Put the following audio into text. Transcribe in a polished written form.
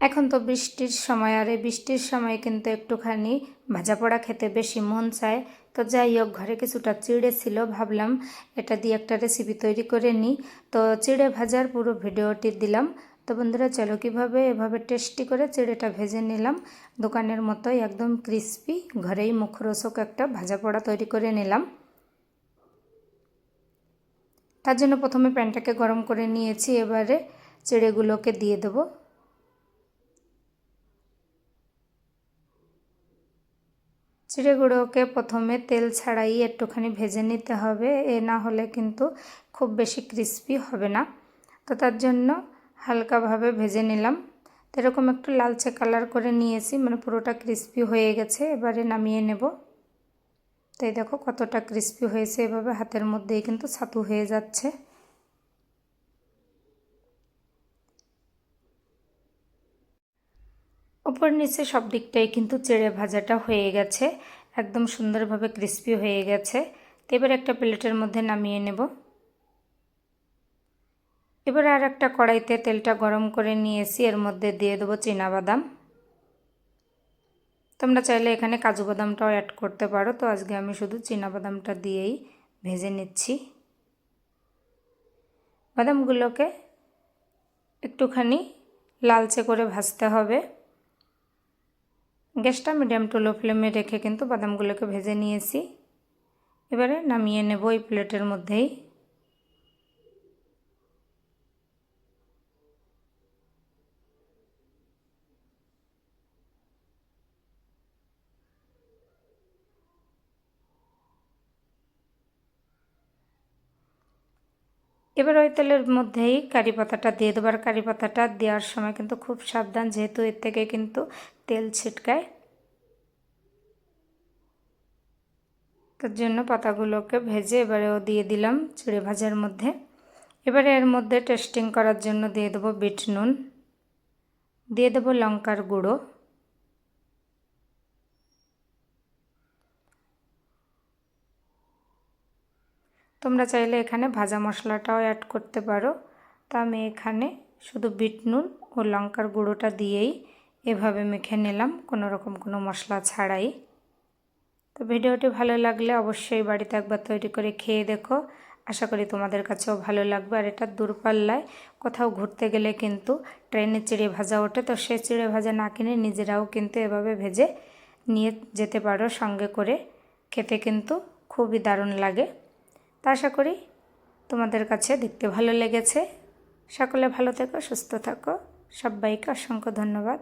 এখন তো বৃষ্টির সময়, আর এই বৃষ্টির সময় কিন্তু একটুখানি ভাজা পোড়া খেতে বেশি মন চায়। তো যাই হোক, ঘরে কিছুটা চিড়ে ছিল, ভাবলাম এটা দিয়ে একটা রেসিপি তৈরি করে নিই। তো চিড়ে ভাজার পুরো ভিডিওটি দিলাম। তো বন্ধুরা চলো কীভাবে এভাবে টেস্টি করে চিড়েটা ভেজে নিলাম, দোকানের মতোই একদম ক্রিস্পি, ঘরেই মুখরোচক একটা ভাজা পোড়া তৈরি করে নিলাম। তার জন্য প্রথমে প্যানটাকে গরম করে নিয়েছি, এবারে চিড়েগুলোকে দিয়ে দেবো। চিড়েগুলোকে প্রথমে তেল ছাড়াই একটুখানি ভেজে নিতে হবে, এ না হলে কিন্তু খুব বেশি ক্রিস্পি হবে না। তো তার জন্য হালকাভাবে ভেজে নিলাম। তো এরকম একটু লালচে কালার করে নিয়েছি, মানে পুরোটা ক্রিস্পি হয়ে গেছে। এবারে নামিয়ে নেব। তো এই দেখো কতটা ক্রিস্পি হয়েছে, এভাবে হাতের মধ্যেই কিন্তু ছাতু হয়ে যাচ্ছে। উপর নিচে সব দিকটাই কিন্তু চিড়ে ভাজাটা হয়ে গেছে, একদম সুন্দরভাবে ক্রিস্পি হয়ে গেছে। তো এবার একটা প্লেটের মধ্যে নামিয়ে নেব। এবার আর একটা কড়াইতে তেলটা গরম করে নিয়েছি, এর মধ্যে দিয়ে দেবো চীনাবাদাম। তোমরা চাইলে এখানে কাজু বাদামটাও অ্যাড করতে পারো, তো আজকে আমি শুধু চীনাবাদামটা দিয়েই ভেজে নিচ্ছি। বাদামগুলোকে একটুখানি লালচে করে ভাজতে হবে। গ্যাসটা মিডিয়াম টু লো ফ্লেমে রেখে কিন্তু বাদামগুলোকে ভেজে নিয়েছি। এবারে নামিয়ে নেব এই প্লেটের মধ্যেই। এবার ওই তেলের মধ্যেই কারি পাতাটা দিয়ে দেবো। আর কারি পাতাটা দেওয়ার সময় কিন্তু খুব সাবধান, যেহেতু এর থেকে কিন্তু তেল ছিটকায়। তার জন্য পাতাগুলোকে ভেজে এবারেও দিয়ে দিলাম চিড়ে ভাজার মধ্যে। এবারে এর মধ্যে টেস্টিং করার জন্য দিয়ে দেবো বিট নুন, দিয়ে দেবো লঙ্কার গুঁড়ো, তোমরা চাইলে এখানে ভাজা মশলাটাও অ্যাড করতে পারো। তো আমি এখানে শুধু বিট নুন ও লঙ্কার গুঁড়োটা দিয়েই এভাবে মেখে নিলাম, কোনো রকম কোনো মশলা ছাড়াই। তো ভিডিওটি ভালো লাগলে অবশ্যই বাড়িতে একবার তৈরি করে খেয়ে দেখো, আশা করি তোমাদের কাছেও ভালো লাগবে। আর এটা দূরপাল্লায় কোথাও ঘুরতে গেলে কিন্তু ট্রেনে চিড়ে ভাজা ওঠে, তো সে চিড়ে ভাজা না কিনে নিজেরাও কিন্তু এভাবে ভেজে নিয়ে যেতে পারো সঙ্গে করে, খেতে কিন্তু খুবই দারুণ লাগে। তা আশা করি তোমাদের কাছে দেখতে ভালো লেগেছে। সকলে ভালো থেকো, সুস্থ থাকো, সবাইকে অসংখ্য ধন্যবাদ।